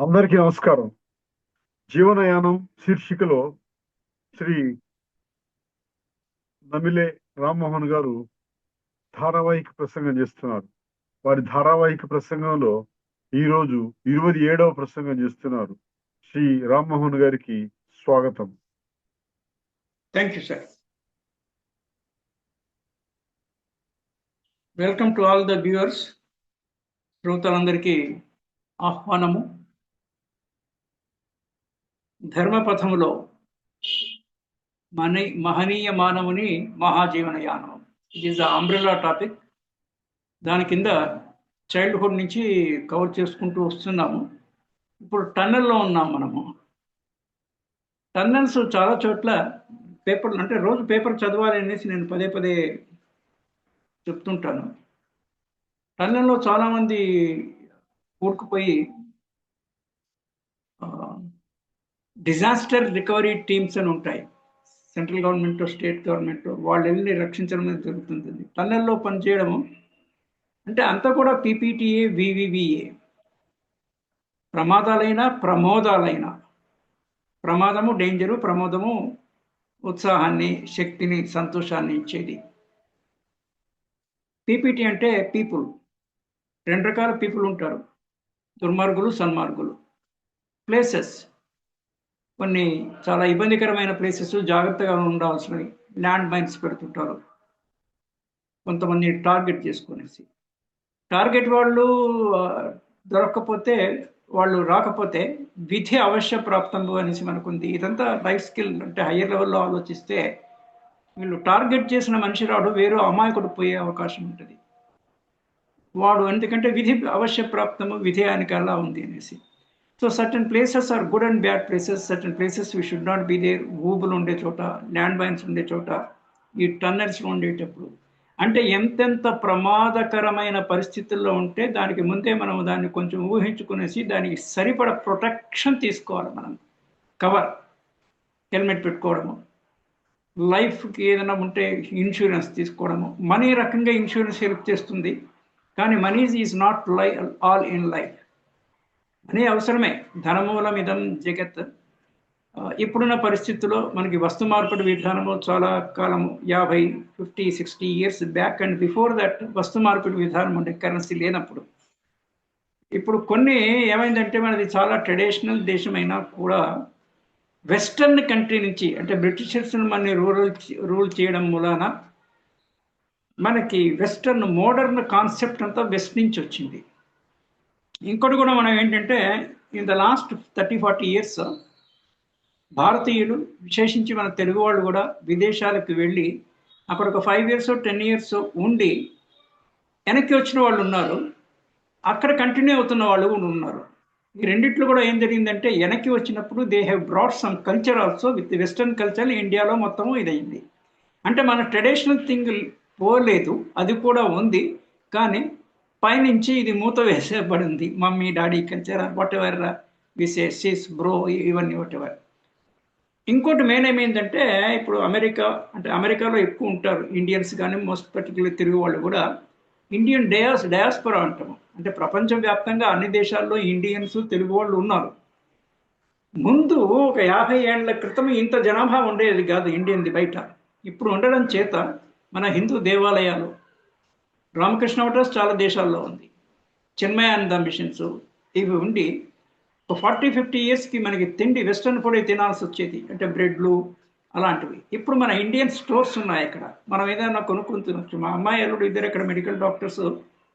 అందరికీ నమస్కారం. జీవనయానం శీర్షికలో శ్రీ నమిలే రామ్మోహన్ గారు ధారావాహిక ప్రసంగం చేస్తున్నారు. వారి ధారావాహిక ప్రసంగంలో ఈరోజు 27వ ప్రసంగం చేస్తున్నారు. శ్రీ రామ్మోహన్ గారికి స్వాగతం. Thank you, sir. Welcome to all the viewers. శ్రోతలందరికీ ఆహ్వానము. ధర్మపథములో మహనీయ మానవుని మహాజీవనయానం. It is the umbrella topic. దాని కింద చైల్డ్హుడ్ నుంచి కవర్ చేసుకుంటూ వస్తున్నాము. ఇప్పుడు టన్నెల్లో ఉన్నాం మనము. టన్నెల్స్ చాలా చోట్ల పేపర్లు, అంటే రోజు పేపర్ చదవాలి అనేసి నేను పదే పదే చెప్తుంటాను. టన్నెల్లో చాలామంది కూరుకుపోయి డిజాస్టర్ రికవరీ టీమ్స్ అని ఉంటాయి. సెంట్రల్ గవర్నమెంట్, స్టేట్ గవర్నమెంట్ వాళ్ళు వెళ్ళి రక్షించడం అనేది జరుగుతుంది. టన్నెల్లో పనిచేయడము అంటే అంతా కూడా పీపీటీఏ, వివివిఏ. ప్రమాదాలైనా ప్రమోదాలైనా, ప్రమాదము డేంజరు, ప్రమోదము ఉత్సాహాన్ని, శక్తిని, సంతోషాన్ని ఇచ్చేది. పీపీటీ అంటే పీపుల్. రెండు రకాల పీపుల్ ఉంటారు, దుర్మార్గులు, సన్మార్గులు. ప్లేసెస్, కొన్ని చాలా ఇబ్బందికరమైన ప్లేసెస్, జాగ్రత్తగా ఉండాల్సినవి. ల్యాండ్ మైన్స్ పెడుతుంటారు కొంతమంది టార్గెట్ చేసుకునేసి. టార్గెట్ వాళ్ళు దొరక్కపోతే, వాళ్ళు రాకపోతే విధి అవశ్య ప్రాప్తము అనేసి మనకుంది. ఇదంతా లైఫ్ స్కిల్. అంటే హయ్యర్ లెవెల్లో ఆలోచిస్తే వీళ్ళు టార్గెట్ చేసిన మనిషి రాడు, వేరే అమాయకుడు పోయే అవకాశం ఉంటుంది. వాడు ఎందుకంటే విధి అవశ్య ప్రాప్తము, విధి ఆయనకి అలా ఉంది అనేసి. So certain places are good and bad places. Certain places we should not be there. ఊబులు ఉండే చోట, ల్యాండ్ మైన్స్ ఉండే చోట, ఈ టన్నెల్స్లో ఉండేటప్పుడు అంటే ఎంతెంత ప్రమాదకరమైన పరిస్థితుల్లో ఉంటే దానికి ముందే మనం దాన్ని కొంచెం ఊహించుకునేసి దానికి సరిపడ ప్రొటెక్షన్ తీసుకోవాలి. మనం కవర్, హెల్మెట్ పెట్టుకోవడము, లైఫ్కి ఏదైనా ఉంటే ఇన్సూరెన్స్ తీసుకోవడము. మనీ రకంగా ఇన్సూరెన్స్ హెల్ప్ చేస్తుంది, కానీ money is not all in life. Money అవసరమే. ధనమూలం ఇదం జగత్. ఇప్పుడున్న పరిస్థితుల్లో మనకి వస్తు మార్పిడి విధానము చాలా కాలము, 50, 50, 60 years back and before that వస్తు మార్పిడి విధానం ఉండే, కరెన్సీ లేనప్పుడు. ఇప్పుడు కొన్ని ఏమైందంటే మనది చాలా ట్రెడిషనల్ దేశమైనా కూడా వెస్టర్న్ కంట్రీ నుంచి, అంటే బ్రిటిషర్స్ మన రూల్ చేయడం మూలాన మనకి వెస్టర్న్ మోడర్న్ కాన్సెప్ట్ అంతా వెస్ట్ నుంచి వచ్చింది. ఇంకోటి కూడా మనం ఏంటంటే ఇన్ ద లాస్ట్ 30-40 ఇయర్స్ భారతీయులు, విశేషించి మన తెలుగు వాళ్ళు కూడా విదేశాలకు వెళ్ళి అక్కడ ఒక 5 ఇయర్స్ 10 ఇయర్స్ ఉండి వెనక్కి వచ్చిన వాళ్ళు ఉన్నారు, అక్కడ కంటిన్యూ అవుతున్న వాళ్ళు కూడా ఉన్నారు. ఈ రెండిట్లో కూడా ఏం జరిగిందంటే వెనక్కి వచ్చినప్పుడు they have brought some culture also. With western culture ఇండియాలో మొత్తము ఇదైంది. అంటే మన ట్రెడిషనల్ థింగ్ పోలేదు, అది కూడా ఉంది, కానీ పైనుంచి ఇది మూత వేసేపడింది. Mummy, daddy culture, whatever విసే సిస్, బ్రో, ఇవన్నీ వాట్ ఎవర్. ఇంకోటి మెయిన్ ఏమైందంటే ఇప్పుడు అమెరికాలో ఎక్కువ ఉంటారు ఇండియన్స్, కానీ మోస్ట్ పర్టికులర్ తెలుగు వాళ్ళు కూడా. ఇండియన్ డయాస్పొరా అంటాము. అంటే ప్రపంచవ్యాప్తంగా అన్ని దేశాల్లో ఇండియన్స్, తెలుగు వాళ్ళు ఉన్నారు. ముందు ఒక 50 ఏళ్ల క్రితం ఇంత జనాభా ఉండేది కాదు ఇండియన్ది బయట. ఇప్పుడు ఉండడం చేత మన హిందూ దేవాలయాలు, రామకృష్ణ మఠస్ చాలా దేశాల్లో ఉంది, చిన్మయానంద మిషన్స్ ఇవి ఉండి 40-50 ఇయర్స్కి మనకి తిండి వెస్టర్న్ ఫుడ్ తినాల్సి వచ్చేది, అంటే బ్రెడ్లు అలాంటివి. ఇప్పుడు మన ఇండియన్ స్టోర్స్ ఉన్నాయి, అక్కడ మనం ఏదైనా కొనుక్కుని తినొచ్చు. మా అమ్మాయి అల్లుడు ఇద్దరు ఇక్కడ మెడికల్ డాక్టర్స్,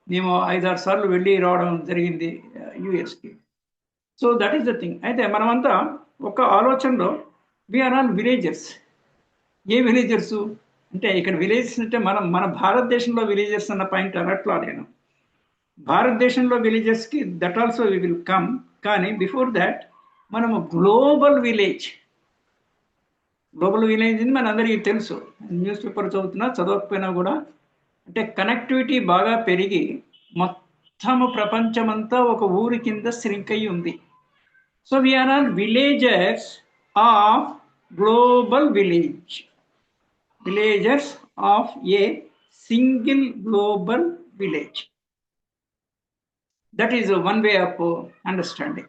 మేము 5-6 సార్లు వెళ్ళి రావడం జరిగింది యూఎస్కి. So that is the thing. అయితే మనమంతా ఒక ఆలోచనలో వీఆర్ ఆల్ విలేజర్స్. ఏ విలేజర్సు అంటే ఇక్కడ విలేజెస్ అంటే మన భారతదేశంలో విలేజర్స్ అన్న పాయింట్ అనట్లా నేను. భారతదేశంలో విలేజెస్కి that also we will come, కానీ బిఫోర్ దాట్ మనము గ్లోబల్ విలేజ్ మనందరికీ తెలుసు. న్యూస్ పేపర్ చదువుతున్నా, చదవకపోయినా కూడా, అంటే కనెక్టివిటీ బాగా పెరిగి మొత్తము ప్రపంచమంతా ఒక ఊరి కింద శ్రింక్ అయి ఉంది. So we're all villagers of global villagers of a single global village. That is one way of understanding.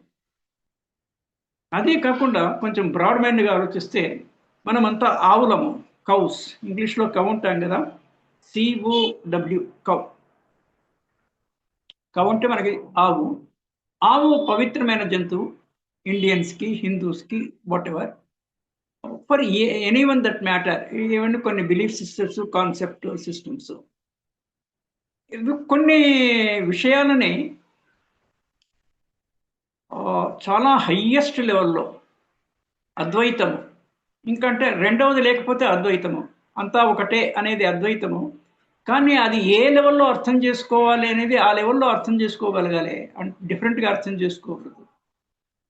అదే కాకుండా కొంచెం బ్రాడ్ మైండ్గా ఆలోచిస్తే మనమంతా ఆవులము, కౌస్. ఇంగ్లీష్లో కౌ ఉంటాం కదా, COW, కౌ. కౌ అంటే మనకి ఆవు. ఆవు పవిత్రమైన జంతువు ఇండియన్స్కి, హిందూస్కి, whatever, for any one that matter. ఇవన్నీ కొన్ని బిలీఫ్ సిస్టమ్స్, కాన్సెప్ట్ సిస్టమ్స్. కొన్ని విషయాలని చాలా హయ్యెస్ట్ లెవెల్లో అద్వైతము, ఇంకంటే రెండవది లేకపోతే అద్వైతము, అంతా ఒకటే అనేది అద్వైతము. కానీ అది ఏ లెవెల్లో అర్థం చేసుకోవాలి అనేది ఆ లెవెల్లో అర్థం చేసుకోగలగాలి, డిఫరెంట్గా అర్థం చేసుకోకూడదు.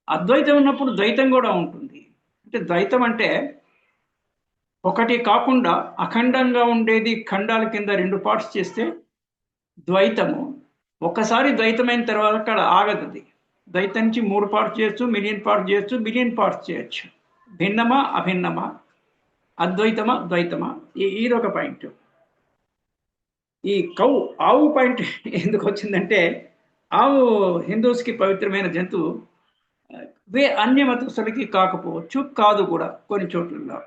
అద్వైతం ఉన్నప్పుడు ద్వైతం కూడా ఉంటుంది. అంటే ద్వైతం అంటే ఒకటి కాకుండా అఖండంగా ఉండేది ఖండాల కింద 2 పార్ట్స్ చేస్తే ద్వైతము. ఒక్కసారి ద్వైతమైన తర్వాత అక్కడ ఆగదు. అది ద్వైతం నుంచి 3 పార్ట్స్ చేయొచ్చు, మిలియన్ పార్ట్స్ చేయొచ్చు, బిలియన్ పార్ట్స్ చేయొచ్చు. భిన్నమా అభిన్నమా, అద్వైతమా ద్వైతమా, ఇదొక పాయింట్. ఈ ఆవు పాయింట్ ఎందుకు వచ్చిందంటే, ఆవు హిందూస్కి పవిత్రమైన జంతువు. అన్య మతస్థులకి కాకపోవచ్చు, కాదు కూడా కొన్ని చోట్లలో.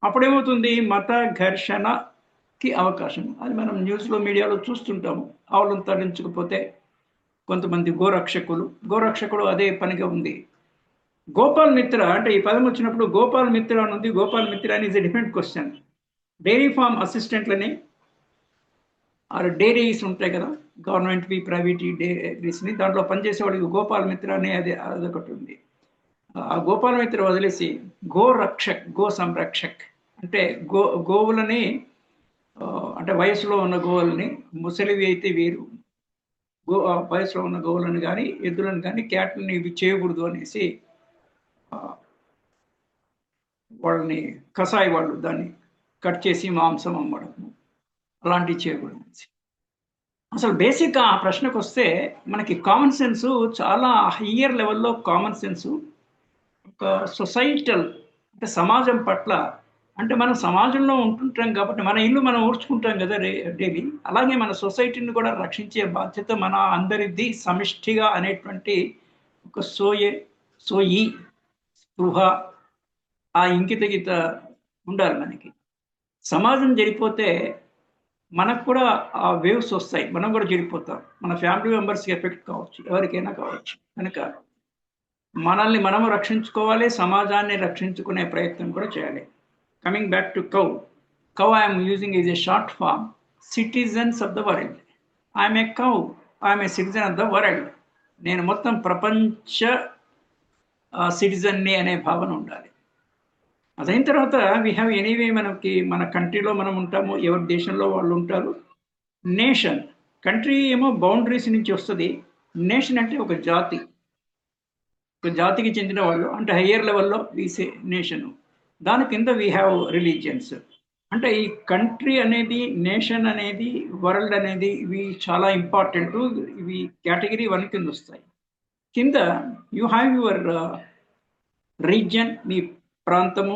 అప్పుడేమవుతుంది, మత ఘర్షణకి అవకాశం. అది మనం న్యూస్లో, మీడియాలో చూస్తుంటాము. ఆవులను తరలించకపోతే కొంతమంది గోరక్షకులు అదే పనిగా ఉంది. గోపాల్ మిత్ర అంటే ఈ పదం వచ్చినప్పుడు గోపాల్ మిత్ర అని ఉంది. గోపాల్ మిత్ర అని is a different question. Dairy farm అసిస్టెంట్లని, డైరీస్ ఉంటాయి కదా, గవర్నమెంట్వి, ప్రైవేట్ డైరీస్ని, దాంట్లో పనిచేసే వాడికి గోపాల్ మిత్ర అనే అదొకటి ఉంది. ఆ గోపాల్ మిత్ర వదిలేసి గో సంరక్షక్ అంటే గోవులని, అంటే వయసులో ఉన్న గోవులని, ముసలివి అయితే వేరు, వయసులో ఉన్న గోవులను కానీ, ఎద్దులను కానీ, క్యాట్లని ఇవి చేయకూడదు అనేసి వాళ్ళని కసాయి వాళ్ళు దాన్ని కట్ చేసి మాంసం అమ్మడం, అలాంటివి చేయకూడదు అనేసి. అసలు బేసిక్గా ఆ ప్రశ్నకు వస్తే మనకి కామన్ సెన్సు చాలా హయ్యర్ లెవెల్లో కామన్ సెన్సు, ఒక సొసైటల్ అంటే సమాజం పట్ల, అంటే మనం సమాజంలో ఉంటుంటాం కాబట్టి మన ఇల్లు మనం ఊడ్చుకుంటాం కదా డైలీ, అలాగే మన సొసైటీని కూడా రక్షించే బాధ్యత మన అందరిది సమిష్టిగా అనేటువంటి ఒక సోయి స్పృహ, ఆ ఇంకిత గీత ఉండాలి మనకి. సమాజం చెడిపోతే మనకు కూడా ఆ వేవ్స్ వస్తాయి, మనం కూడా చెడిపోతాం. మన ఫ్యామిలీ మెంబర్స్కి ఎఫెక్ట్ కావచ్చు, ఎవరికైనా కావచ్చు. కనుక మనల్ని మనము రక్షించుకోవాలి, సమాజాన్ని రక్షించుకునే ప్రయత్నం కూడా చేయాలి. Coming back to cow I'm using is a short form, citizens of the world. I'm a cow, I'm a citizen of the world. నేను మొత్తం ప్రపంచ సిటిజన్ని అనే భావన ఉండాలి. అదైన తర్వాత వీ హ్యావ్ ఎనీవే, మనకి మన కంట్రీలో మనం ఉంటాము, ఎవరి దేశంలో వాళ్ళు ఉంటారు. నేషన్, కంట్రీ ఏమో బౌండరీస్ నుంచి వస్తుంది. నేషన్ అంటే ఒక జాతికి చెందిన వాళ్ళు, అంటే హయ్యర్ లెవెల్లో వీసే నేషను. దాని కింద వీ హ్యావ్ రిలీజియన్స్. అంటే ఈ కంట్రీ అనేది, నేషన్ అనేది, వరల్డ్ అనేది, ఇవి చాలా ఇంపార్టెంట్. ఇవి కేటగిరీ 1 కింద వస్తాయి. కింద యూ హ్యావ్ యువర్ రీజియన్, మీ ప్రాంతము,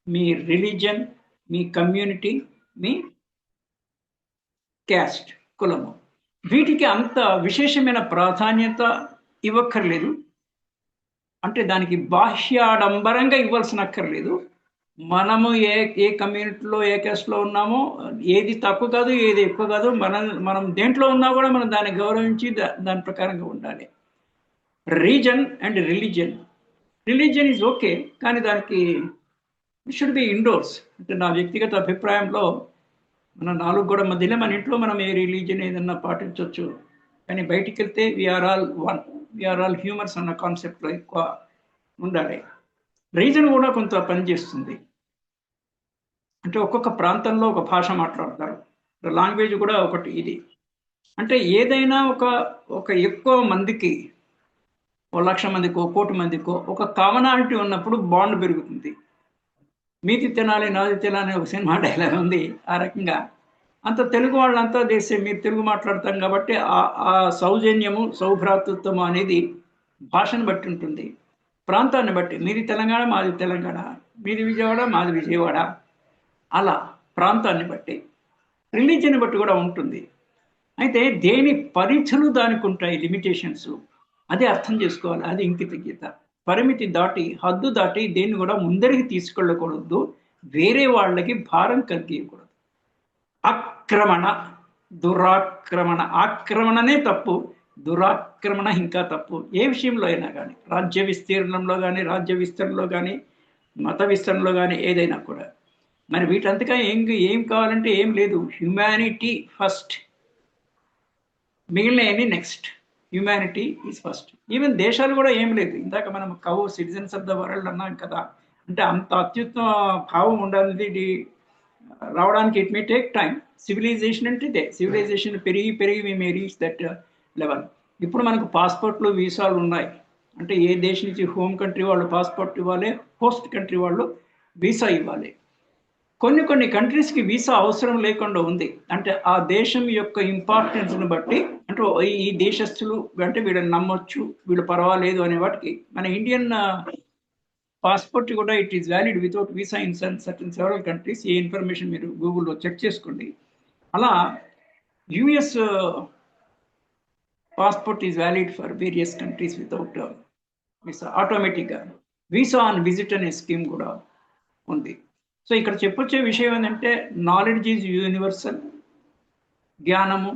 మీ రిలీజన్, మీ కమ్యూనిటీ, మీ క్యాస్ట్, కులము. వీటికి అంత విశేషమైన ప్రాధాన్యత ఇవ్వక్కర్లేదు. అంటే దానికి బాహ్యాడంబరంగా ఇవ్వాల్సిన అక్కర్లేదు. మనము ఏ కమ్యూనిటీలో, ఏ క్యాస్ట్లో ఉన్నామో, ఏది తక్కువ కాదు, ఏది ఎక్కువ కాదు. మనం దేంట్లో ఉన్నా కూడా మనం దాన్ని గౌరవించి దాని ప్రకారంగా ఉండాలి. Reason and religion is okay, కానీ దానికి ఇట్ షుడ్ బి ఇండోర్స్. అంటే నా వ్యక్తిగత అభిప్రాయంలో మన 4 గోడ మధ్యలో మన ఇంట్లో మనం ఏ రిలీజియన్ ఏదన్నా పాటించవచ్చు, కానీ బయటికి వెళ్తే we're all one, we're all humans అన్న కాన్సెప్ట్లో ఎక్కువ ఉండాలి. రీజన్ కూడా కొంత పనిచేస్తుంది. అంటే ఒక్కొక్క ప్రాంతంలో ఒక భాష మాట్లాడతారు, లాంగ్వేజ్ కూడా ఒకటి. ఇది అంటే ఏదైనా ఒక ఎక్కువ మందికి, 1,00,000 మందికో, 1,00,00,000 మందికో ఒక కామనాలిటీ ఉన్నప్పుడు బాండ్ పెరుగుతుంది. మీది తినాలి నాది తినాలి ఒక సినిమా డైలాగ్ ఉంది. ఆ రకంగా అంత తెలుగు వాళ్ళంతా దేశం, మీరు తెలుగు మాట్లాడతాం కాబట్టి ఆ సౌజన్యము, సౌభ్రాతృత్వము అనేది భాషను బట్టి ఉంటుంది, ప్రాంతాన్ని బట్టి. మీది తెలంగాణ, మాది తెలంగాణ, మీది విజయవాడ, మాది విజయవాడ, అలా ప్రాంతాన్ని బట్టి, రిలీజియన్ బట్టి కూడా ఉంటుంది. అయితే దేని పరిధులు దానికి ఉంటాయి, లిమిటేషన్స్. అదే అర్థం చేసుకోవాలి, అది ఇంకిత గీత. పరిమితి దాటి, హద్దు దాటి దేన్ని కూడా ముందరికి తీసుకెళ్ళకూడదు, వేరే వాళ్ళకి భారం కలిగించకూడదు. ఆక్రమణ, దురాక్రమణ, ఆక్రమణనే తప్పు, దురాక్రమణ ఇంకా తప్పు. ఏ విషయంలో అయినా కానీ, రాజ్య విస్తీర్ణంలో కానీ, రాజ్య విస్తరణలో కానీ, మత విస్తరణలో కానీ, ఏదైనా కూడా. మరి వీటంతగా ఏం కావాలంటే ఏం లేదు. హ్యుమానిటీ ఫస్ట్, మిగిలినవి next. Humanity is first. Even దేశాలు కూడా ఏం లేదు. ఇందాక మనం సిటిజన్స్ ఆఫ్ ద వరల్డ్ అన్నాం కదా, అంటే అంత అత్యుత్తమ భావం ఉండాలి రావడానికి. It may take time. Civilization అంటే ఇదే. సివిలైజేషన్ పెరిగి we may reach that level. ఇప్పుడు మనకు పాస్పోర్ట్లు, వీసాలు ఉన్నాయి. అంటే ఏ దేశం నుంచి హోమ్ కంట్రీ వాళ్ళు పాస్పోర్ట్ ఇవ్వాలి, హోస్ట్ కంట్రీ వాళ్ళు వీసా ఇవ్వాలి. కొన్ని కంట్రీస్కి వీసా అవసరం లేకుండా ఉంది. అంటే ఆ దేశం యొక్క ఇంపార్టెన్స్ని బట్టి, అంటే ఈ దేశస్తులు అంటే వీళ్ళని నమ్మొచ్చు, వీళ్ళు పర్వాలేదు అనే వాటికి. మన ఇండియన్ పాస్పోర్ట్ కూడా it is valid without visa in certain several countries. A information మీరు గూగుల్లో చెక్ చేసుకోండి. అలా US passport is valid for various countries without visa. ఆటోమేటిక్గా వీసా ఆన్ విజిట్ అనే స్కీమ్ కూడా ఉంది. సో ఇక్కడ చెప్పొచ్చే విషయం ఏంటంటే, నాలెడ్జ్ ఈజ్ యూనివర్సల్. జ్ఞానము,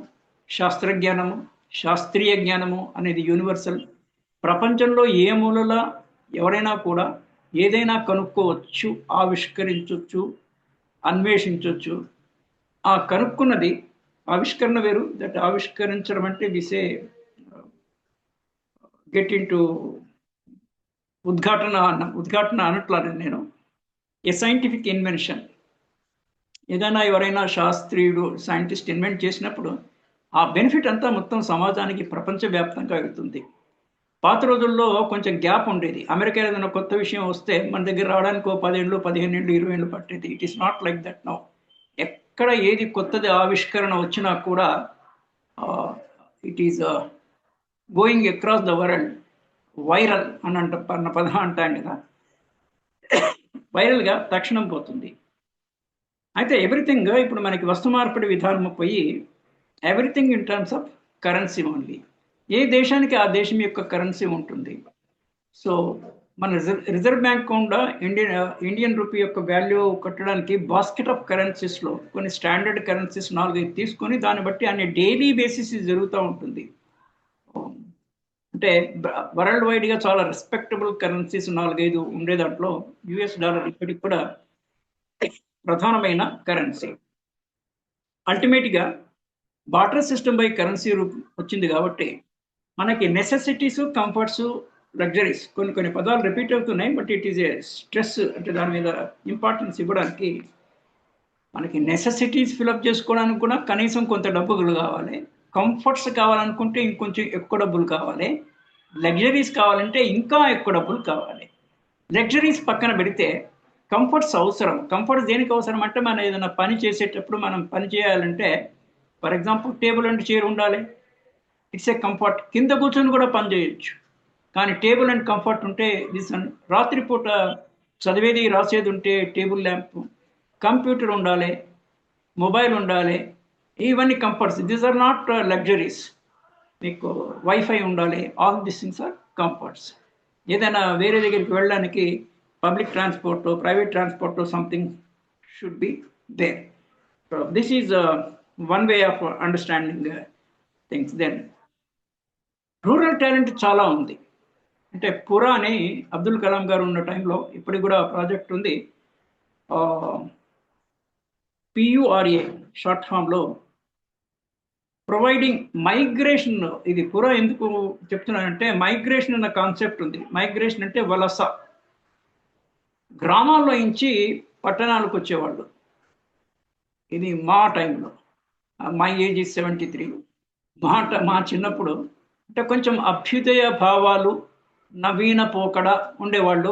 శాస్త్రజ్ఞానము, శాస్త్రీయ జ్ఞానము అనేది యూనివర్సల్. ప్రపంచంలో ఏ మూలల ఎవరైనా కూడా ఏదైనా కనుక్కోవచ్చు, ఆవిష్కరించవచ్చు, అన్వేషించవచ్చు. ఆ కనుక్కున్నది, ఆవిష్కరణ వేరు, దట్ ఆవిష్కరించడం అంటే విసే గెట్ ఇన్ టు ఉద్ఘాటన అనట్లేదు నేను. ఏ సైంటిఫిక్ ఇన్వెన్షన్. ఏదైనా ఎవరైనా శాస్త్రీయుడు, సైంటిస్ట్ ఇన్వెంట్ చేసినప్పుడు ఆ బెనిఫిట్ అంతా మొత్తం సమాజానికి ప్రపంచవ్యాప్తంగా వెళ్తుంది. పాత రోజుల్లో కొంచెం గ్యాప్ ఉండేది. అమెరికా ఏదైనా కొత్త విషయం వస్తే మన దగ్గర రావడానికి 10 ఏళ్ళు, 15 ఏళ్ళు, 20 ఏళ్ళు పట్టేది. It is not like that now. ఎక్కడ ఏది కొత్తది ఆవిష్కరణ వచ్చినా కూడా it is going across the world. Viral అన్న పదం అంటాం కదా, వైరల్గా తక్షణం పోతుంది. అయితే ఎవ్రీథింగ్ ఇప్పుడు మనకి వస్తు మార్పిడి విధానం పోయి everything in terms of currency only. ఏ దేశానికి ఆ దేశం యొక్క కరెన్సీ ఉంటుంది. సో మన రిజర్వ్ బ్యాంక్ కూడా ఇండియన్ రూపీ యొక్క వాల్యూ కట్టడానికి బాస్కెట్ ఆఫ్ కరెన్సీస్లో కొన్ని స్టాండర్డ్ కరెన్సీస్ 4-5 తీసుకొని దాన్ని బట్టి అనే డైలీ బేసిస్ జరుగుతూ ఉంటుంది. అంటే వరల్డ్ వైడ్గా చాలా రెస్పెక్టబుల్ కరెన్సీస్ 4-5 ఉండే దాంట్లో యుఎస్ డాలర్ ఇప్పటికి కూడా ప్రధానమైన కరెన్సీ. అల్టిమేట్గా బార్టర్ సిస్టమ్ బై కరెన్సీ వచ్చింది కాబట్టి మనకి నెసెసిటీస్, కంఫర్ట్స్, లగ్జరీస్ కొన్ని పదాలు రిపీట్ అవుతున్నాయి. But it is A stress, అంటే దాని మీద ఇంపార్టెన్స్ ఇవ్వడానికి. మనకి నెసెసిటీస్ ఫిలప్ చేసుకోవడానికి కూడా కనీసం కొంత డబ్బులు కావాలి. కంఫర్ట్స్ కావాలనుకుంటే ఇంకొంచెం ఎక్కువ డబ్బులు కావాలి. లగ్జరీస్ కావాలంటే ఇంకా ఎక్కువ డబ్బులు కావాలి. లగ్జరీస్ పక్కన పెడితే కంఫర్ట్స్ అవసరం. కంఫర్ట్స్ దేనికి అవసరం అంటే, మనం ఏదైనా పని చేసేటప్పుడు మనం పని చేయాలంటే, for example table and chair ఉండాలి. It's a comfort. కింద కూర్చొని కూడా పని చేయొచ్చు. కానీ టేబుల్ అండ్ కంఫర్ట్ ఉంటే రాత్రిపూట చదివేది రాసేది ఉంటే టేబుల్ ల్యాంప్, కంప్యూటర్ ఉండాలి, మొబైల్ ఉండాలి. ఇవన్నీ comforts. These are not luxuries. మీకు వైఫై ఉండాలి. All this things are comforts. ఏదైనా వేరే దగ్గరికి వెళ్ళడానికి public transport, private transport, something should be there. So this is one way of understanding things. Then rural talent చాలా ఉంది. అంటే పురా అని అబ్దుల్ కలాం గారు ఉన్న టైంలో ఇప్పటికి కూడా ప్రాజెక్ట్ ఉంది. PURA షార్ట్ ఫామ్లో ప్రొవైడింగ్ మైగ్రేషన్. ఇది పురా ఎందుకు చెప్తున్నానంటే, మైగ్రేషన్ అన్న కాన్సెప్ట్ ఉంది. మైగ్రేషన్ అంటే వలస. గ్రామాల్లో నుంచి పట్టణాలకు వచ్చేవాళ్ళు. ఇది మా టైంలో, మై ఏజ్ ఈజ్ 73. మా చిన్నప్పుడు అంటే కొంచెం అభ్యుదయ భావాలు, నవీన పోకడ ఉండేవాళ్ళు.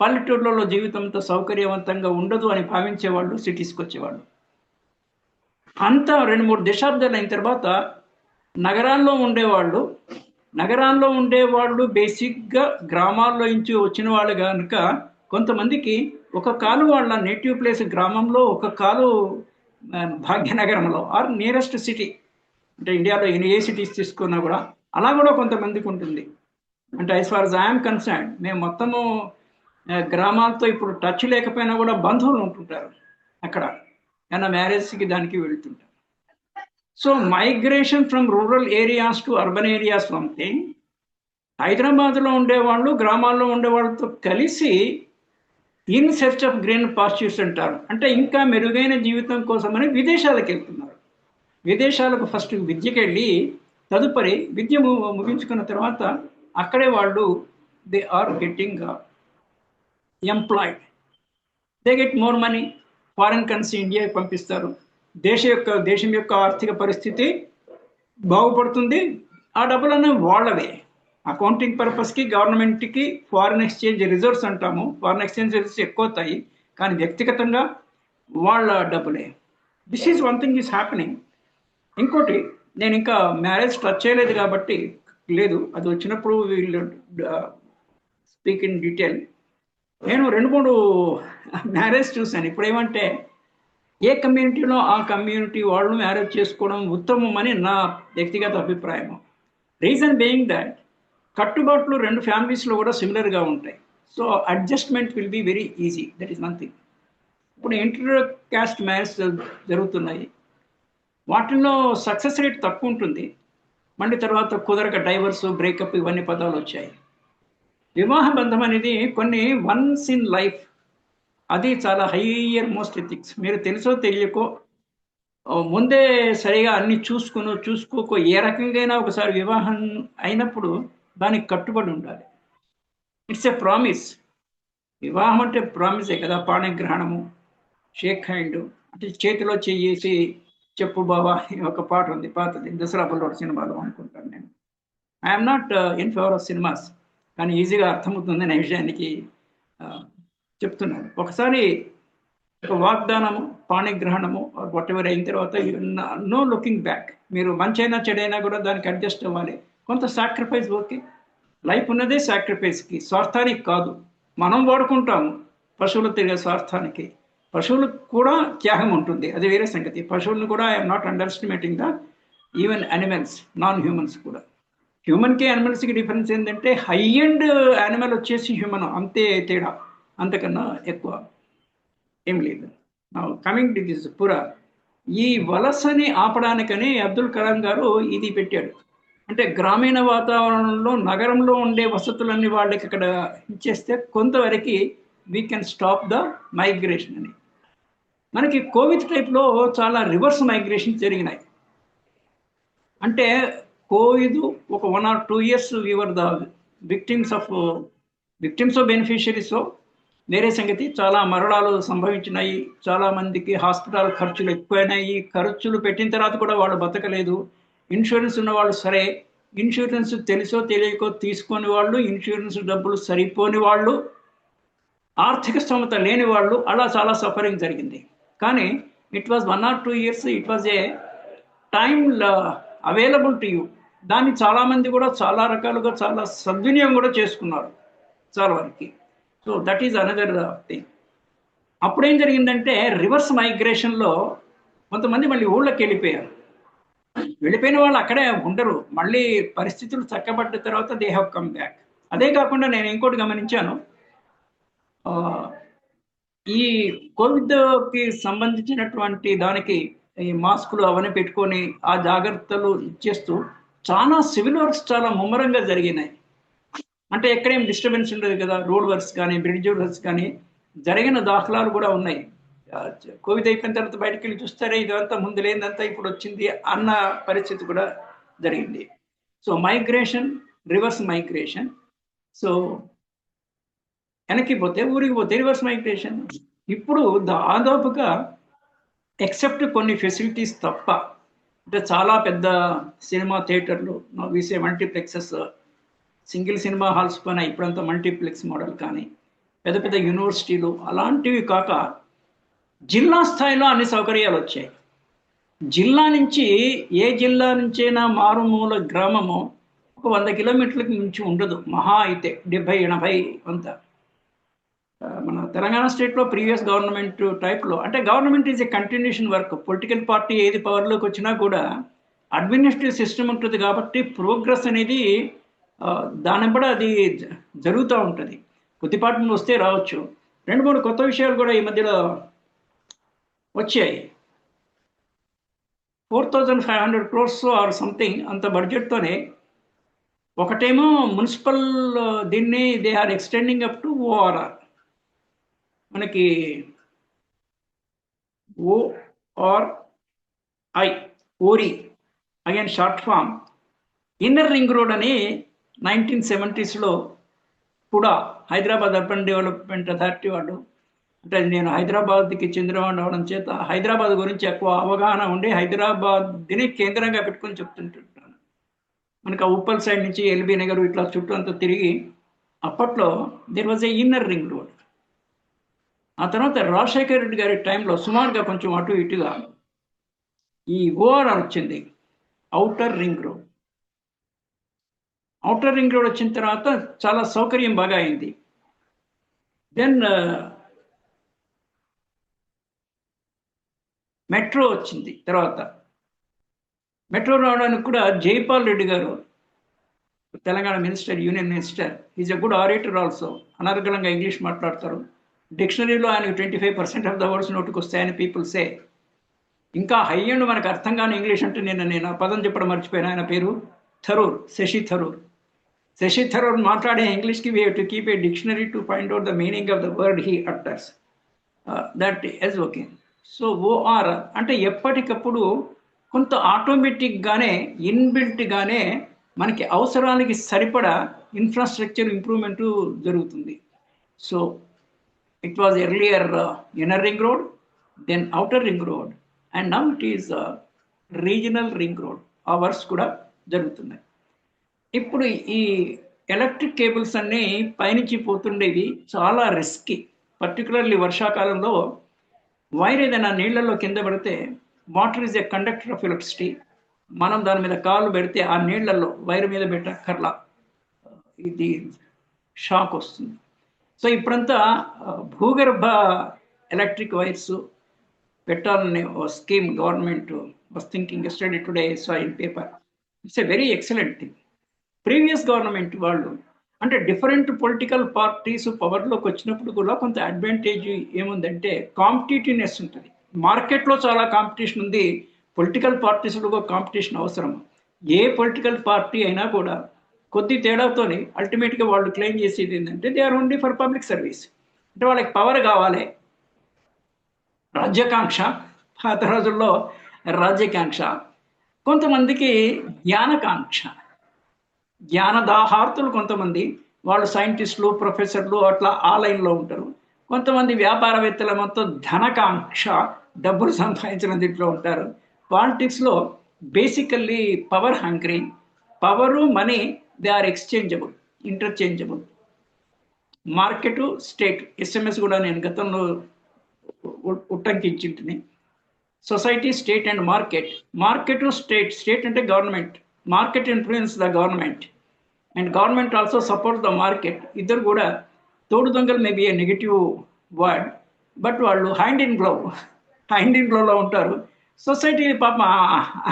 పల్లెటూర్లలో జీవితంతో సౌకర్యవంతంగా ఉండదు అని భావించేవాళ్ళు, సిటీస్కి వచ్చేవాళ్ళు. అంతా 2-3 దశాబ్దాలు అయిన తర్వాత నగరాల్లో ఉండేవాళ్ళు బేసిక్గా గ్రామాల్లో నుంచి వచ్చిన వాళ్ళు కనుక కొంతమందికి ఒక కాలు వాళ్ళ నేటివ్ ప్లేస్ గ్రామంలో, ఒక కాలు భాగ్యనగరంలో ఆర్ నియరెస్ట్ సిటీ. అంటే ఇండియాలో ఏ సిటీస్ తీసుకున్నా కూడా అలా కూడా కొంతమందికి ఉంటుంది. అంటే as far as I'm concern, మేము మొత్తము గ్రామాలతో ఇప్పుడు టచ్ లేకపోయినా కూడా బంధువులు ఉంటుంటారు అక్కడ, ఏమన్నా మ్యారేజ్కి దానికి వెళ్తుంటారు. So migration from rural areas to urban areas one thing, హైదరాబాద్లో ఉండేవాళ్ళు గ్రామాల్లో ఉండేవాళ్ళతో కలిసి in search of green pastures అంటారు. అంటే ఇంకా మెరుగైన జీవితం కోసమని విదేశాలకు వెళ్తున్నారు. విదేశాలకు ఫస్ట్ విద్యకి వెళ్ళి తదుపరి విద్య ముగించుకున్న తర్వాత అక్కడే వాళ్ళు they are getting employed, they get more money, foreign currency ఇండియాకి పంపిస్తారు, దేశం యొక్క ఆర్థిక పరిస్థితి బాగుపడుతుంది, ఆ డబ్బులన్నీ వాళ్ళవే. అకౌంటింగ్ పర్పస్కి గవర్నమెంట్కి ఫారిన్ ఎక్స్చేంజ్ రిజర్వ్స్ అంటాము, ఫారిన్ ఎక్స్చేంజ్ రిజర్వ్స్ ఎక్కువ అవుతాయి, కానీ వ్యక్తిగతంగా వాళ్ళ డబ్బులే. This is one thing is happening. ఇంకోటి, నేను ఇంకా మ్యారేజ్ టచ్ చేయలేదు కాబట్టి లేదు, అది వచ్చినప్పుడు వీళ్ళు స్పీక్ ఇన్ డీటెయిల్. నేను 2-3 మ్యారేజ్ చూశాను. ఇప్పుడు ఏమంటే ఏ కమ్యూనిటీలో ఆ కమ్యూనిటీ వాళ్ళు మ్యారేజ్ చేసుకోవడం ఉత్తమం అని నా వ్యక్తిగత అభిప్రాయం. రీజన్ బీయింగ్ దట్ కట్టుబాట్లు 2 ఫ్యామిలీస్లో కూడా సిమిలర్గా ఉంటాయి. So adjustment will be very easy, that is one thing. ఇప్పుడు ఇంటర్ క్యాస్ట్ మ్యారేజ్ జరుగుతున్నాయి, వాటిల్లో సక్సెస్ రేట్ తక్కువ ఉంటుంది, మళ్ళీ తర్వాత కుదరక డైవర్స్, బ్రేకప్ ఇవన్నీ పదాలు వచ్చాయి. వివాహ బంధం అనేది కొన్ని వన్స్ ఇన్ లైఫ్, అది చాలా హయ్యర్ మోస్ట్ ఎథిక్స్. మీరు తెలుసో తెలియకో ముందే సరిగా అన్ని చూసుకోకో ఏ రకంగా ఒకసారి వివాహం అయినప్పుడు దానికి కట్టుబడి ఉండాలి. It's a promise. వివాహం అంటే ప్రామిసే కదా. పాణిగ్రహణము, షేక్ హ్యాండ్, అంటే చేతిలో చేసి చెప్పు బాబా ఒక పాట ఉంది, పాతది, దసరా బుల్లోడు సినిమాలో అనుకుంటాను నేను. I'm not in favour of cinemas, కానీ ఈజీగా అర్థమవుతుంది అనే విషయానికి చెప్తున్నాను. ఒకసారి ఒక వాగ్దానము, పాణిగ్రహణము వాట్ ఎవర్ అయిన తర్వాత నో లుకింగ్ బ్యాక్. మీరు మంచైనా చెడైనా కూడా దానికి అడ్జస్ట్ అవ్వాలి. కొంత సాక్రిఫైస్ ఓకే. లైఫ్ ఉన్నదే సాక్రిఫైస్కి, స్వార్థానికి కాదు. మనం వాడుకుంటాము పశువులు తిరిగే స్వార్థానికి, పశువులకు కూడా త్యాగం ఉంటుంది, అది వేరే సంగతి. పశువులను కూడా I'm not under estimating the even animals, non humans కూడా. హ్యూమన్కి యానిమల్స్కి డిఫరెన్స్ ఏంటంటే హై అండ్ యానిమల్ వచ్చేసి హ్యూమన్, అంతే తేడా, అంతకన్నా ఎక్కువ ఏం లేదు. కమింగ్ టు దిస్ పురా, ఈ వలసని ఆపడానికని అబ్దుల్ కలాం గారు ఇది పెట్టాడు. అంటే గ్రామీణ వాతావరణంలో నగరంలో ఉండే వసతులన్నీ వాళ్ళకి అక్కడ ఇచ్చేస్తే కొంతవరకు we can stop the migration అని. మనకి కోవిడ్ టైప్లో చాలా రివర్స్ మైగ్రేషన్ జరిగినాయి. అంటే కోవిడ్ ఒక 1 or 2 years whether the victims బెనిఫిషరీసో వేరే సంగతి. చాలా మరణాలు సంభవించినాయి, చాలా మందికి హాస్పిటల్ ఖర్చులు ఎక్కువైనాయి. ఖర్చులు పెట్టిన తర్వాత కూడా వాళ్ళు బతకలేదు. ఇన్సూరెన్స్ ఉన్న వాళ్ళు సరే, ఇన్సూరెన్స్ తెలుసో తెలియకో తీసుకొని వాళ్ళు, ఇన్సూరెన్స్ డబ్బులు సరిపోని వాళ్ళు, ఆర్థిక స్తోమత లేని వాళ్ళు, అలా చాలా సఫరింగ్ జరిగింది. కానీ it was 1 or 2 years, it was a time available to you. దాన్ని చాలామంది కూడా చాలా రకాలుగా చాలా సద్వినియోగం కూడా చేసుకున్నారు చాలా వరకు. So that is another thing. అప్పుడేం జరిగిందంటే రివర్స్ మైగ్రేషన్లో కొంతమంది మళ్ళీ ఊళ్ళకి వెళ్ళిపోయిన వాళ్ళు అక్కడే ఉండరు, మళ్ళీ పరిస్థితులు చక్కబడ్డ తర్వాత దే హ్యావ్ కమ్ బ్యాక్. అదే కాకుండా నేను ఇంకోటి గమనించాను, ఈ కోవిడ్కి సంబంధించినటువంటి దానికి ఈ మాస్కులు అవన్నీ పెట్టుకొని ఆ జాగ్రత్తలు ఇచ్చేస్తూ చాలా సివిల్ వర్క్స్ చాలా ముమ్మరంగా జరిగినాయి. అంటే ఎక్కడేం డిస్టర్బెన్స్ ఉండదు కదా, రోడ్ వర్క్స్ కానీ బ్రిడ్జ్ వర్క్స్ కానీ జరిగిన దాఖలాలు కూడా ఉన్నాయి. కోవిడ్ అయిపోయిన తర్వాత బయటకు వెళ్ళి చూస్తారే ఇదంతా ముందు లేదంతా ఇప్పుడు వచ్చింది అన్న పరిస్థితి కూడా జరిగింది. So migration, reverse migration. So వెనక్కి పోతే ఊరికి పోతే రివర్స్ మైగ్రేషన్. ఇప్పుడు దాదాపుగా ఎక్సెప్ట్ కొన్ని ఫెసిలిటీస్ తప్ప, అంటే చాలా పెద్ద సినిమా థియేటర్లు, వీసే మల్టీప్లెక్సెస్, సింగిల్ సినిమా హాల్స్ పైన ఇప్పుడంతా మల్టీప్లెక్స్ మోడల్, కానీ పెద్ద పెద్ద యూనివర్సిటీలు అలాంటివి కాక జిల్లా స్థాయిలో అన్ని సౌకర్యాలు వచ్చాయి. ఏ జిల్లా నుంచైనా మారుమూల గ్రామము ఒక 100 కిలోమీటర్లకు మించి ఉండదు, మహా అయితే 70-80 అంత. మన తెలంగాణ స్టేట్లో ప్రీవియస్ గవర్నమెంట్ టైప్లో, అంటే government is a continuation work. Political party ఏది పవర్లోకి వచ్చినా కూడా అడ్మినిస్ట్రేటివ్ సిస్టమ్ ఉంటుంది కాబట్టి ప్రోగ్రెస్ అనేది దాని కూడా అది జరుగుతూ ఉంటుంది. కొద్దిపాటి వస్తే రావచ్చు. 2-3 కొత్త విషయాలు కూడా ఈ మధ్యలో వచ్చాయి. 4,500 crores ఆర్ సంథింగ్ అంత బడ్జెట్తోనే ఒకటేమో మున్సిపల్, దీన్ని they are extending up to ORR. మనకి ఓఆర్ఐ, ఓరి again short form. Inner ring road అని 1970s కూడా హైదరాబాద్ అర్బన్ డెవలప్మెంట్ అథారిటీ వాళ్ళు, అంటే నేను హైదరాబాద్కి చెందినవాడిని అవడం చేత హైదరాబాద్ గురించి ఎక్కువ అవగాహన ఉండి హైదరాబాద్ని కేంద్రంగా పెట్టుకొని చెప్తుంటుంటాను. మనకు ఆ ఉప్పల్ సైడ్ నుంచి ఎల్బీ నగర్ ఇట్లా చుట్టూ అంతా తిరిగి అప్పట్లో there was a inner ring road. ఆ తర్వాత రాజశేఖర్ రెడ్డి గారి టైంలో సుమారుగా కొంచెం అటు ఇటుగా ఈ ఓఆర్ఆర్ వచ్చింది, outer ring road. Outer ring road వచ్చిన తర్వాత చాలా సౌకర్యం బాగా అయింది. దెన్ మెట్రో వచ్చింది. తర్వాత మెట్రో రావడానికి కూడా జైపాల్ రెడ్డి గారు, Telangana minister, union minister, is a good orator also. అనర్గళంగా ఇంగ్లీష్ మాట్లాడతారు. డిక్షనరీలో ఆయన 25% ఆఫ్ ద వర్డ్స్ నోటుకు వస్తాయని పీపుల్ సే. ఇంకా హై అండ్ మనకు అర్థం కాని ఇంగ్లీష్ అంటే నేను ఆ పదం చెప్పడం మర్చిపోయాను. ఆయన పేరు థరూర్, శశి థరూర్. శశి థరూర్ మాట్లాడే ఇంగ్లీష్కి we have to keep a dictionary to find out the meaning of the word he utters. That is okay. So ORR అంటే ఎప్పటికప్పుడు కొంత ఆటోమేటిక్గానే ఇన్బిల్ట్గానే మనకి అవసరానికి సరిపడా ఇన్ఫ్రాస్ట్రక్చర్ ఇంప్రూవ్మెంట్ జరుగుతుంది. So it was earlier inner ring road, then outer ring road, and now it is regional ring road. ఆ వర్క్స్ కూడా జరుగుతున్నాయి. ఇప్పుడు ఈ ఎలక్ట్రిక్ కేబుల్స్ అన్నీ పైనుంచి పోతుండేవి చాలా రిస్కీ. పర్టికులర్లీ వర్షాకాలంలో వైర్ ఏదైనా నీళ్లలో కింద పడితే, water is a conductor of electricity. మనం దాని మీద కాలు పెడితే ఆ నీళ్లలో వైర్ మీద పెట్టక్కర్లా, ఇది షాక్ వస్తుంది. సో ఇప్పుడంతా భూగర్భ ఎలక్ట్రిక్ వైర్స్ పెట్టాలనే scheme government was thinking. Yesterday today I in paper. It's a very excellent thing. Previous government వాళ్ళు, అంటే డిఫరెంట్ పొలిటికల్ పార్టీస్ పవర్లోకి వచ్చినప్పుడు కూడా కొంత అడ్వాంటేజ్ ఏముందంటే కాంపిటేటివ్నెస్ ఉంటుంది. మార్కెట్లో చాలా కాంపిటీషన్ ఉంది, పొలిటికల్ పార్టీస్లో కాంపిటీషన్ అవసరం. ఏ పొలిటికల్ పార్టీ అయినా కూడా కొద్ది తేడాతోనే అల్టిమేట్గా వాళ్ళు క్లెయిమ్ చేసేది ఏంటంటే they are only for public service. అంటే వాళ్ళకి పవర్ కావాలి, రాజ్యాకాంక్ష. పాత రోజుల్లో రాజ్యాకాంక్ష, కొంతమందికి జ్ఞానకాంక్ష, జ్ఞానదాహార్తులు కొంతమంది, వాళ్ళు సైంటిస్టులు, ప్రొఫెసర్లు అట్లా ఆ లైన్లో ఉంటారు. కొంతమంది వ్యాపారవేత్తల మొత్తం ధనకాంక్ష, డబ్బులు సంపాదించిన దీంట్లో ఉంటారు. పాలిటిక్స్లో basically power hungry. Power, money they are exchangeable, interchangeable. Market, state, SMS కూడా నేను గతంలో ఉట్టంకించింటిని. Society, state and market. Market, state. State అంటే government, market influence the government and government also support the market. ఇద్దరు కూడా తోడు దొంగలు maybe a negative word, but వాళ్ళు హ్యాండ్ ఇన్ గ్లోలో ఉంటారు. సొసైటీ పాప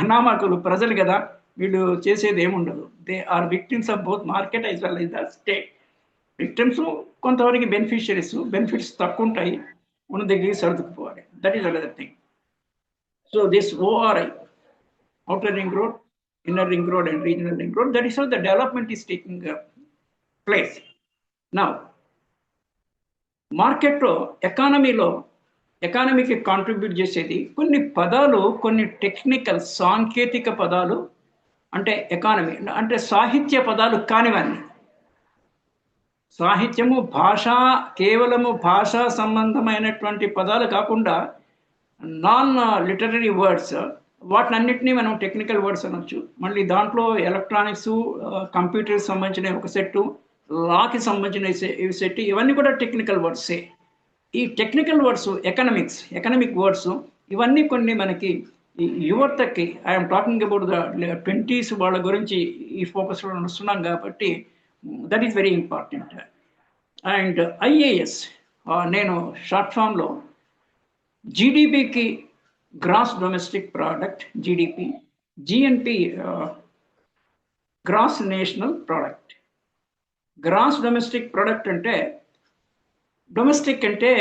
అనామకులు, ప్రజలు కదా, వీళ్ళు చేసేది ఏముండదు. They are victims of both market as well as the state. Victims కొంతవరకు బెనిఫిషియరీస్, బెనిఫిట్స్ తక్కువ ఉంటాయి, ఉన్న దగ్గరికి సర్దుకుపోవాలి. That is another thing. So this ORR, outer ring road, inner ring road and regional ring road, that is how the development is taking place. Now, మార్కెట్లో, ఎకానమీకి contribute చేసేది కొన్ని పదాలు, కొన్ని టెక్నికల్ సాంకేతిక పదాలు, అంటే ఎకానమీ అంటే సాహిత్య పదాలు కానివన్నీ. సాహిత్యము, భాష, కేవలము భాషా సంబంధమైనటువంటి పదాలు కాకుండా నాన్ లిటరరీ వర్డ్స్, వాటినన్నింటినీ మనం టెక్నికల్ వర్డ్స్ అనొచ్చు. మళ్ళీ దాంట్లో ఎలక్ట్రానిక్స్, కంప్యూటర్కి సంబంధించిన ఒక సెట్టు, లాకి సంబంధించిన సెట్, ఇవన్నీ కూడా టెక్నికల్ వర్డ్సే. ఈ టెక్నికల్ వర్డ్స్, ఎకనామిక్ వర్డ్స్, ఇవన్నీ కొన్ని మనకి యువతకి, I'm talking about the 20s వాళ్ళ గురించి ఈ ఫోకస్లో వస్తున్నాం కాబట్టి that is very important. And IAS, నేను షార్ట్ ఫామ్లో జీడిపికి, gross domestic product, GDP, GNP, gross national product, gross domestic product అంటే, డొమెస్టిక్ అంటే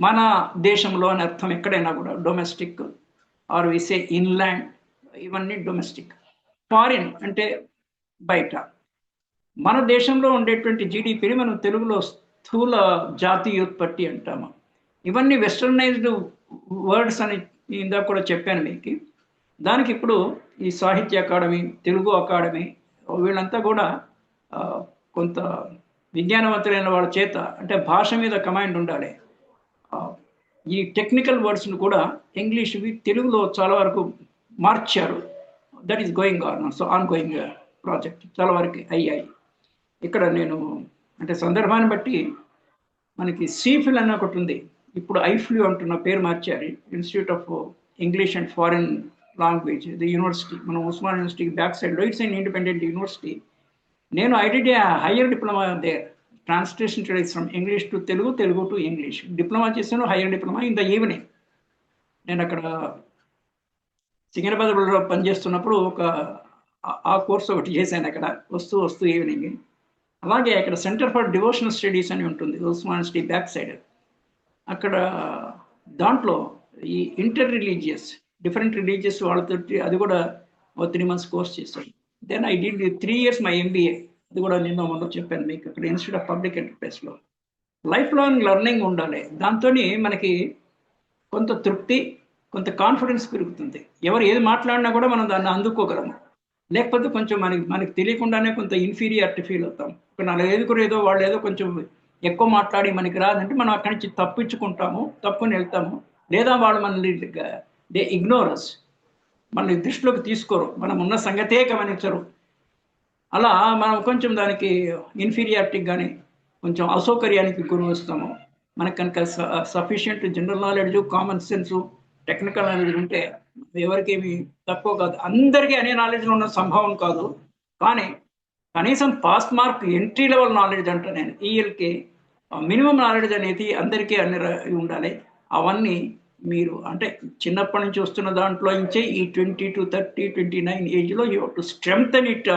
మన దేశంలో అని అర్థం. ఎక్కడైనా కూడా డొమెస్టిక్ ఆర్ విసే ఇన్లాండ్, ఇవన్నీ డొమెస్టిక్. ఫారిన్ అంటే బయట. మన దేశంలో ఉండేటువంటి జీడిపిని మనం తెలుగులో స్థూల జాతీయోత్పత్తి అంటాము. ఇవన్నీ వెస్టర్నైజ్డ్ వర్డ్స్ అని ఇందాక కూడా చెప్పాను మీకు. దానికి ఇప్పుడు ఈ సాహిత్య అకాడమీ, తెలుగు అకాడమీ, వీళ్ళంతా కూడా కొంత విజ్ఞానవంతులైన వాళ్ళ చేత, అంటే భాష మీద కమాండ్ ఉండాలి, ఈ టెక్నికల్ వర్డ్స్ను కూడా ఇంగ్లీష్వి తెలుగులో చాలా వరకు మార్చారు. That is going on. So on going project చాలా వరకు అయ్యాయి. ఇక్కడ నేను అంటే సందర్భాన్ని బట్టి మనకి సీఫిల్ అన్న ఒకటి ఉంది, ఇప్పుడు ఐఫ్లూ అంటున్న పేరు మార్చారు. Institute of English and foreign language, the university, మన ఉస్మాన్ యూనివర్సిటీ బ్యాక్ సైడ్లో. It's an independent university. నేను I did a higher diploma there, translation studies from English to Telugu, Telugu to English. Diploma చేశాను, higher diploma in the evening. నేను అక్కడ సికింద్రాబాద్లో పనిచేస్తున్నప్పుడు ఆ course ఒకటి చేశాను అక్కడ, వస్తూ ఈవినింగ్. అలాగే అక్కడ సెంటర్ ఫర్ డివోషనల్ స్టడీస్ అని ఉంటుంది ఉస్మాన్ యూనివర్సిటీ బ్యాక్ సైడ్. అక్కడ దాంట్లో ఈ ఇంటర్ రిలీజియస్, డిఫరెంట్ రిలీజియస్ వాళ్ళతో అది కూడా 3 months కోర్స్ చేశాను. Then I did 3 years my MBA. అది కూడా నిన్న మొన్న చెప్పాను మీకు, అక్కడ ఇన్స్టిట్యూట్ ఆఫ్ పబ్లిక్ ఎంటర్ప్రైజ్లో. లైఫ్ లాంగ్ లెర్నింగ్ ఉండాలి. దాంతో మనకి కొంత తృప్తి, కొంత కాన్ఫిడెన్స్ పెరుగుతుంది. ఎవరు ఏది మాట్లాడినా కూడా మనం దాన్ని అందుకోగలము. లేకపోతే కొంచెం మనకి తెలియకుండానే కొంత ఇన్ఫీరియారిటీ ఫీల్ అవుతాం. ఒక 4 ఏదో వాళ్ళు ఏదో కొంచెం ఎక్కువ మాట్లాడి మనకి రాదంటే మనం అక్కడి నుంచి తప్పించుకుంటాము, తప్పుని వెళ్తాము. లేదా వాళ్ళు మనల్ని దే ఇగ్నోరస్, మనల్ని దృష్టిలోకి తీసుకోరు, మనం ఉన్న సంగతే గమనించరు. అలా మనం కొంచెం దానికి ఇన్ఫీరియారిటీకి కానీ కొంచెం అసౌకర్యానికి గురి వస్తాము. మనకు కనుక sufficient general knowledge, common sense, technical knowledge ఉంటే ఎవరికేమి తక్కువ కాదు. అందరికీ అనే నాలెడ్జ్లో ఉన్న సంభవం కాదు, కానీ కనీసం pass mark entry level knowledge అంటే నేను ఈఎల్కి మినిమం నాలెడ్జ్ అనేది అందరికీ అన్ని ఉండాలి. అవన్నీ మీరు అంటే చిన్నప్పటి నుంచి వస్తున్న దాంట్లో నుంచే ఈ 20 to 30, 29 ఏజ్లో you to strengthen it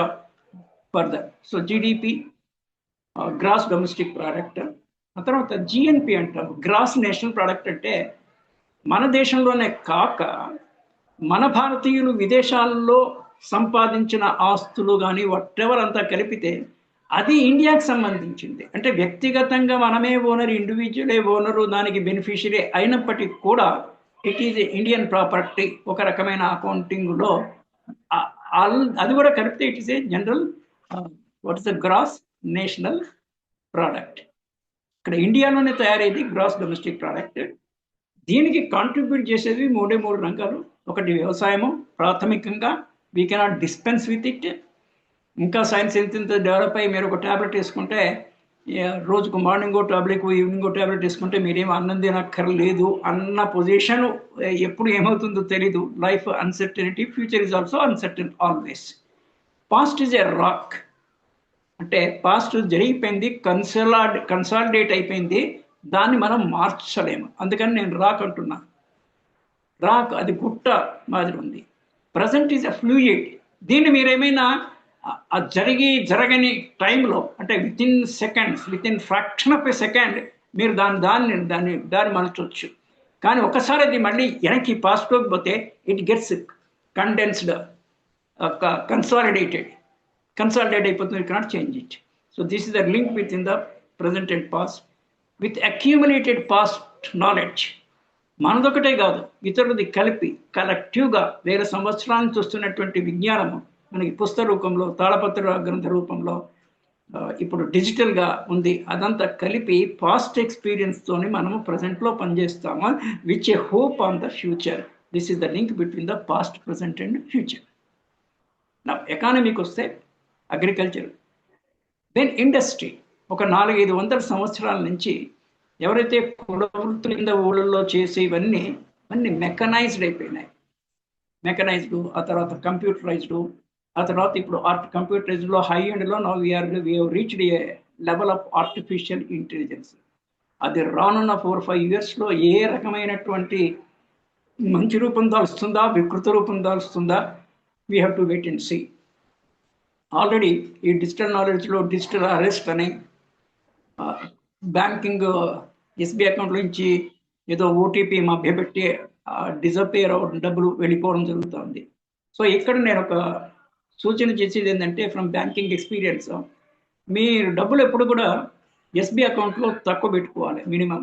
further. So GDP, gross domestic product. ఆ తర్వాత జిఎన్పి అంటాం, గ్రాస్ నేషనల్ ప్రోడక్ట్. అంటే మన దేశంలోనే కాక మన భారతీయులు విదేశాల్లో సంపాదించిన ఆస్తులు కానీ వాటెవర్ అంతా కలిపితే అది ఇండియాకి సంబంధించింది. అంటే వ్యక్తిగతంగా మనమే ఓనర్, ఇండివిజువలే ఓనరు, దానికి బెనిఫిషియరీ అయినప్పటికీ కూడా ఇట్ ఈజ్ ఇండియన్ ప్రాపర్టీ. ఒక రకమైన అకౌంటింగ్లో అది కూడా కలిపితే it is a general what is the gross national product. ఇక్కడ ఇండియాలోనే తయారయ్యేది గ్రాస్ డొమెస్టిక్ ప్రోడక్ట్. దీనికి కాంట్రిబ్యూట్ చేసేది 3 రంగాలు. ఒకటి వ్యవసాయము, ప్రాథమికంగా we cannot dispense with it. ఇంకా సైన్స్ ఎంత డెవలప్ అయ్యి మీరు ఒక ట్యాబ్లెట్ వేసుకుంటే రోజుకు మార్నింగో టాబ్లెట్, ఈవినింగో ట్యాబ్లెట్ వేసుకుంటే మీరేం అన్నం తినక్కర్లేదు అన్న పొజిషన్ ఎప్పుడు ఏమవుతుందో తెలీదు. Life uncertainty, future is also uncertain always. Past is a rock. అంటే పాస్ట్ జరిగిపోయింది, కన్సాలిడేట్ అయిపోయింది, దాన్ని మనం మార్చలేము. అందుకని నేను రాక్ అంటున్నా. రాక్ అది గుట్ట మాదిరి ఉంది. Present is a fluid. దీన్ని మీరేమైనా జరగని టైంలో, అంటే within seconds, within fraction of a second మీరు దాన్ని మలచవచ్చు. కానీ ఒకసారి అది మళ్ళీ వెనక్కి పాస్ట్లోకి పోతే ఇట్ గెట్స్ కండెన్స్డ్, కన్సాలిడేట్ అయిపోతుంది. You cannot change it. So this is the link with in the present and past with accumulated past knowledge. మనదొకటే కాదు, ఇతరులది కలిపి కలెక్టివ్గా 1000 సంవత్సరాల నుంచి వస్తున్నటువంటి విజ్ఞానము మనకి పుస్తక రూపంలో, తాళపత్ర గ్రంథ రూపంలో, ఇప్పుడు డిజిటల్గా ఉంది. అదంతా కలిపి పాస్ట్ ఎక్స్పీరియన్స్తోని మనము ప్రజెంట్లో పనిచేస్తాము, which a hope on the future. This is the link between the past, present and future. నా ఎకానమీకి వస్తే అగ్రికల్చర్, దెన్ ఇండస్ట్రీ. ఒక 400-500 సంవత్సరాల నుంచి ఎవరైతే కులవృత్తుల కింద ఊళ్ళల్లో చేసి ఇవన్నీ మెకనైజ్డ్ అయిపోయినాయి. మెకనైజ్డ్, ఆ తర్వాత కంప్యూటరైజ్డ్, ఆ తర్వాత ఇప్పుడు కంప్యూటరైజ్డ్లో హై ఎండ్లో we have reached A level of artificial intelligence. అది రానున్న 4-5 yearsలో ఏ రకమైనటువంటి మంచి రూపం దాల్స్తుందా, వికృత రూపం దాల్స్తుందా, we have to wait and see. Already ఈ డిజిటల్ నాలెడ్జ్లో డిజిటల్ అరెస్ట్ అని బ్యాంకింగ్ ఎస్బీఐ అకౌంట్ నుంచి ఏదో ఓటీపీ మభ్యపెట్టి డిజపేర్ డబ్బులు వెళ్ళిపోవడం జరుగుతుంది. సో ఇక్కడ నేను ఒక సూచన చేసేది ఏంటంటే ఫ్రమ్ బ్యాంకింగ్ ఎక్స్పీరియన్స్, మీరు డబ్బులు ఎప్పుడు కూడా ఎస్బీ అకౌంట్లో తక్కువ పెట్టుకోవాలి, మినిమం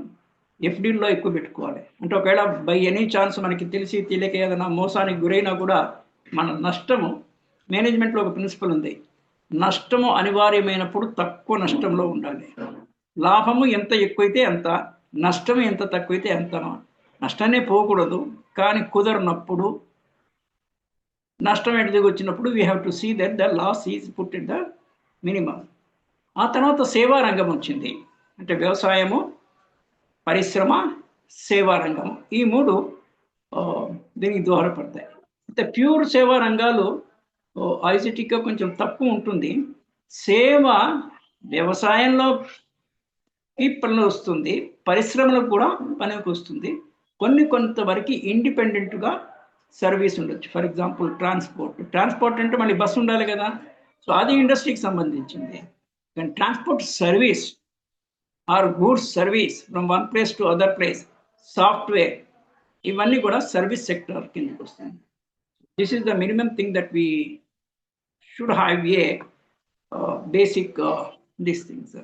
ఎఫ్డీల్లో ఎక్కువ పెట్టుకోవాలి. అంటే ఒకవేళ బై ఎనీ ఛాన్స్ మనకి తెలిసి తెలియక ఏదైనా మోసానికి గురైనా కూడా మన నష్టము, మేనేజ్మెంట్లో ఒక ప్రిన్సిపల్ ఉంది, నష్టము అనివార్యమైనప్పుడు తక్కువ నష్టంలో ఉండాలి. లాభము ఎంత ఎక్కువైతే అంత, నష్టం ఎంత తక్కువైతే అంత. నష్టాన్ని పోకూడదు, కానీ కుదరనప్పుడు నష్టం ఎటుదిగి వచ్చినప్పుడు we have to see that the loss is put in the minimum. ఆ తర్వాత సేవా రంగం వచ్చింది, అంటే వ్యవసాయము, పరిశ్రమ, సేవా రంగం, ఈ మూడు దీనికి దోహదపడతాయి. అయితే ప్యూర్ సేవా రంగాలు ఐసిటీగా కొంచెం తక్కువ ఉంటుంది. సేవ వ్యవసాయంలో పని వస్తుంది, పరిశ్రమలకు కూడా పనికి వస్తుంది, కొంతవరకు ఇండిపెండెంట్గా సర్వీస్ ఉండొచ్చు. ఫర్ ఎగ్జాంపుల్ ట్రాన్స్పోర్ట్ అంటే మళ్ళీ బస్సు ఉండాలి కదా, సో అది ఇండస్ట్రీకి సంబంధించింది. కానీ transport service or goods service from one place to other place, software, ఇవన్నీ కూడా సర్వీస్ సెక్టర్ కిందకి వస్తుంది. This is the minimum thing that we should have a basic these things.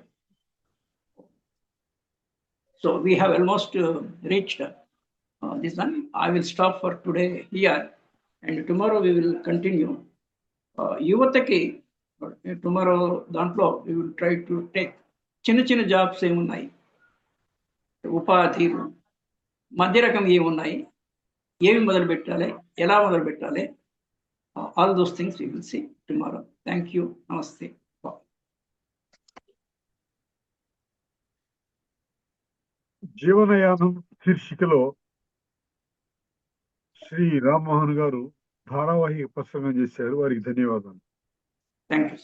So we have almost reached this one. I will stop for today here, and tomorrow we will continue. Yuvataki tomorrow dantlo we will try to take చిన్న jobs ఏమున్నాయి, ఉపాధిలు, మధ్య రకం ఏమున్నాయి, ఏమి మొదలు పెట్టాలి, ఎలా మొదలు పెట్టాలి, all those things we will see tomorrow. Thank you. Namaste. జీవనయానం శీర్షికలో శ్రీ రామ్మోహన్ గారు ధారావాహిక ప్రసంగం చేశారు. వారికి ధన్యవాదాలు. Thank you.